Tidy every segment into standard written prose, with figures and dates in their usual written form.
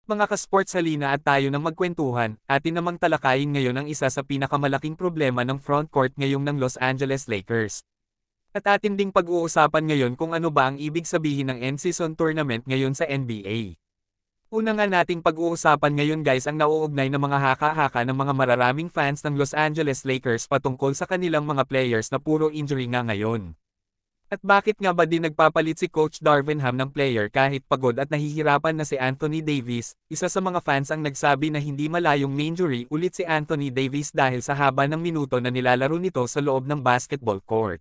Mga ka-sports, halina at tayo nang magkwentuhan. Atin namang talakayin ngayon ang isa sa pinakamalaking problema ng frontcourt ngayong ng Los Angeles Lakers. At atin ding pag-uusapan ngayon kung ano ba ang ibig sabihin ng end-season tournament ngayon sa NBA. Una nga nating pag-uusapan ngayon guys ang nauugnay ng mga haka-haka ng mga mararaming fans ng Los Angeles Lakers patungkol sa kanilang mga players na puro injury nga ngayon. At bakit nga ba din nagpapalit si Coach Darvin Ham ng player kahit pagod at nahihirapan na si Anthony Davis? Isa sa mga fans ang nagsabi na hindi malayong ma-injury ulit si Anthony Davis dahil sa haba ng minuto na nilalaro nito sa loob ng basketball court.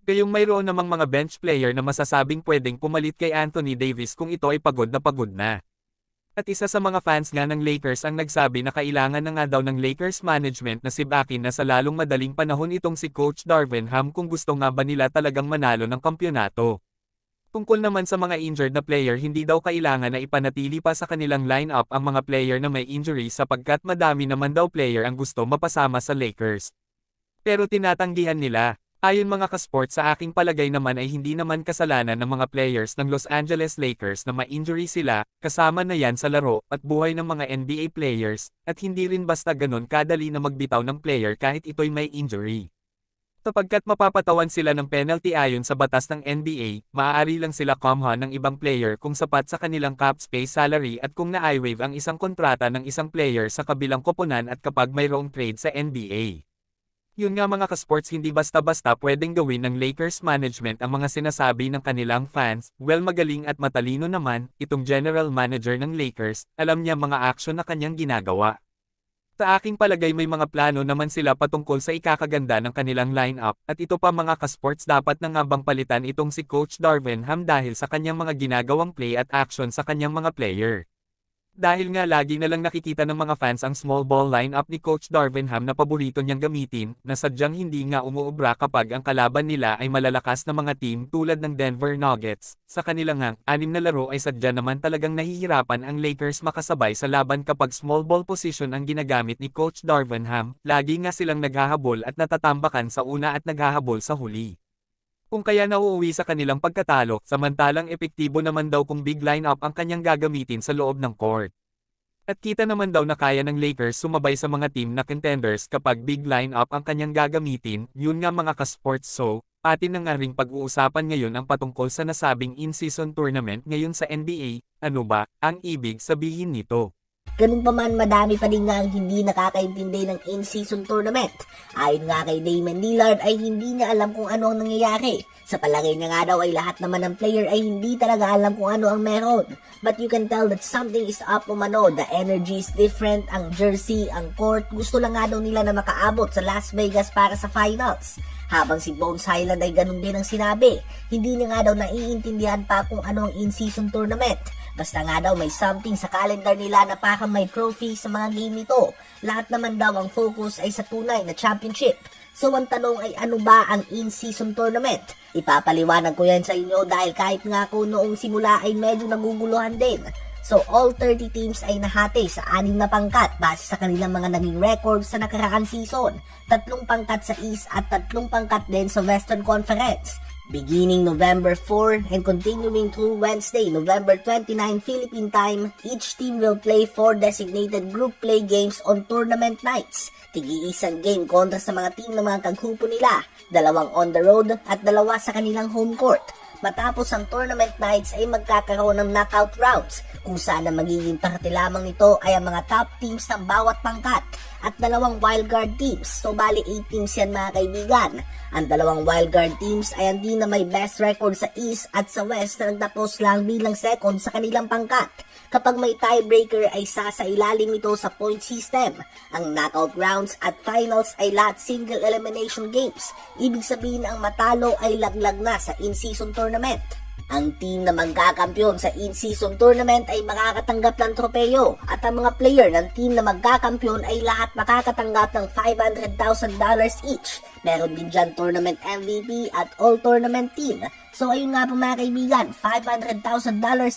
Gayong mayroon namang mga bench player na masasabing pwedeng pumalit kay Anthony Davis kung ito ay pagod na pagod na. At isa sa mga fans nga ng Lakers ang nagsabi na kailangan na nga daw ng Lakers management na sibakin na sa lalong madaling panahon itong si Coach Darvin Ham kung gusto nga ba nila talagang manalo ng kampyonato. Tungkol naman sa mga injured na player, hindi daw kailangan na ipanatili pa sa kanilang lineup ang mga player na may injury sapagkat madami naman daw player ang gusto mapasama sa Lakers. Pero tinatanggihan nila. Ayon mga ka-sports, sa aking palagay naman ay hindi naman kasalanan ng mga players ng Los Angeles Lakers na ma-injury sila, kasama na yan sa laro at buhay ng mga NBA players, at hindi rin basta ganon kadali na magbitaw ng player kahit ito'y may injury. Sapagkat mapapatawan sila ng penalty ayon sa batas ng NBA, maaari lang sila kumuha ng ibang player kung sapat sa kanilang cap space salary at kung na-i-waive ang isang kontrata ng isang player sa kabilang koponan at kapag mayroong trade sa NBA. Yun nga mga ka-sports, hindi basta-basta pwedeng gawin ng Lakers management ang mga sinasabi ng kanilang fans. Well, magaling at matalino naman, itong general manager ng Lakers, alam niya mga aksyon na kanyang ginagawa. Sa aking palagay may mga plano naman sila patungkol sa ikakaganda ng kanilang lineup, at ito pa mga ka-sports, dapat na nga bang palitan itong si Coach Darvin Ham dahil sa kanyang mga ginagawang play at action sa kanyang mga player. Dahil nga lagi na lang nakikita ng mga fans ang small ball lineup ni Coach Darvin Ham na paborito niyang gamitin, na sadyang hindi nga umuubra kapag ang kalaban nila ay malalakas na mga team tulad ng Denver Nuggets. Sa kanilang nga, 6 na laro ay sadya naman talagang nahihirapan ang Lakers makasabay sa laban kapag small ball position ang ginagamit ni Coach Darvin Ham. Lagi nga silang naghahabol at natatambakan sa una at naghahabol sa huli. Kung kaya nauuwi sa kanilang pagkatalo, samantalang epektibo naman daw kung big lineup ang kanyang gagamitin sa loob ng court. At kita naman daw na kaya ng Lakers sumabay sa mga team na contenders kapag big lineup ang kanyang gagamitin. Yun nga mga ka-sports, so atin na nga ring pag-uusapan ngayon ang patungkol sa nasabing in-season tournament ngayon sa NBA. Ano ba ang ibig sabihin nito? Ganun pa man, madami pa din nga ang hindi nakakaintindi ng in-season tournament. Ayon nga kay Damian Lillard ay hindi niya alam kung ano ang nangyayari. Sa palagay niya nga daw ay lahat naman ng player ay hindi talaga alam kung ano ang meron. But you can tell that something is up umano. The energy is different, ang jersey, ang court, gusto lang nga daw nila na makaabot sa Las Vegas para sa finals. Habang si Bones Hyland ay ganun din ang sinabi. Hindi niya nga daw naiintindihan pa kung ano ang in-season tournament. Basta nga daw may something sa calendar nila na parang may trophy sa mga game nito. Lahat naman daw ang focus ay sa tunay na championship. So ang tanong ay ano ba ang in-season tournament? Ipapaliwanag ko yan sa inyo dahil kahit nga ako noong simula ay medyo naguguluhan din. So all 30 teams ay nahati sa 6 na pangkat base sa kanilang mga naging records sa nakaraang season. 3 pangkat sa East at 3 pangkat din sa Western Conference. Beginning November 4 and continuing through Wednesday, November 29 Philippine time, each team will play 4 designated group play games on tournament nights. Tigi-isang game kontra sa mga team ng mga kagrupo nila, 2 on the road at 2 sa kanilang home court. Matapos ang tournament nights ay magkakaroon ng knockout rounds, kung saan ang magiging parte lamang nito ay ang mga top teams ng bawat pangkat at 2 wildcard teams. So bali 8 teams yan mga kaibigan. Ang 2 wildcard teams ay ang team na may best record sa East at sa West na nagtapos lang bilang second sa kanilang pangkat. Kapag may tiebreaker ay sasailalim ito sa point system. Ang knockout rounds at finals ay lahat single elimination games. Ibig sabihin ang matalo ay laglag na sa in-season tournament. Ang team na magkakampiyon sa in-season tournament ay makakatanggap ng tropeyo at ang mga player ng team na magkakampiyon ay lahat makakatanggap ng $500,000 each. Meron din dyan tournament MVP at all-tournament team. So ayun nga po mga kaibigan, $500,000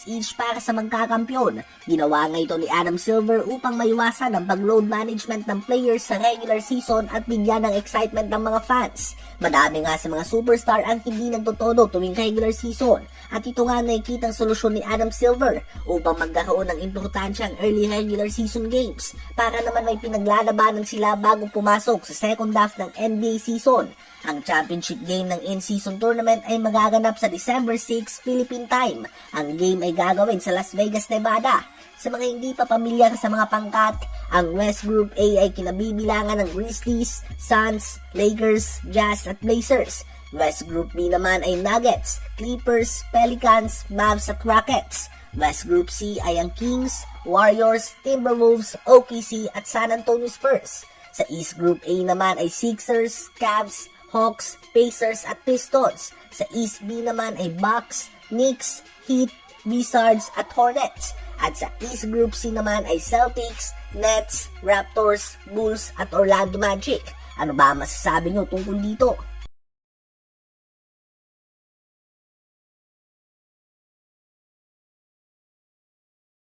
each para sa magkakampyon. Ginawa nga ito ni Adam Silver upang maiwasan ang pag-load management ng players sa regular season at bigyan ng excitement ng mga fans. Madami nga sa mga superstar ang hindi nagtotodo tuwing regular season at ito nga nakikitang solusyon ni Adam Silver upang magkaroon ng importansyang early regular season games para naman may pinaglalabanan sila bago pumasok sa second half ng NBA season. Ang championship game ng in-season tournament ay magaganap sa December 6 Philippine time. Ang game ay gagawin sa Las Vegas, Nevada. Sa mga hindi pa pamilyar sa mga pangkat, ang West Group A ay kinabibilangan ng Grizzlies, Suns, Lakers, Jazz at Blazers. West Group B naman ay Nuggets, Clippers, Pelicans, Mavs at Rockets. West Group C ay ang Kings, Warriors, Timberwolves, OKC at San Antonio Spurs. Sa East Group A naman ay Sixers, Cavs, Hawks, Pacers at Pistons. Sa East B naman ay Bucks, Knicks, Heat, Wizards at Hornets. At sa East Group C naman ay Celtics, Nets, Raptors, Bulls at Orlando Magic. Ano ba masasabi nyo tungkol dito?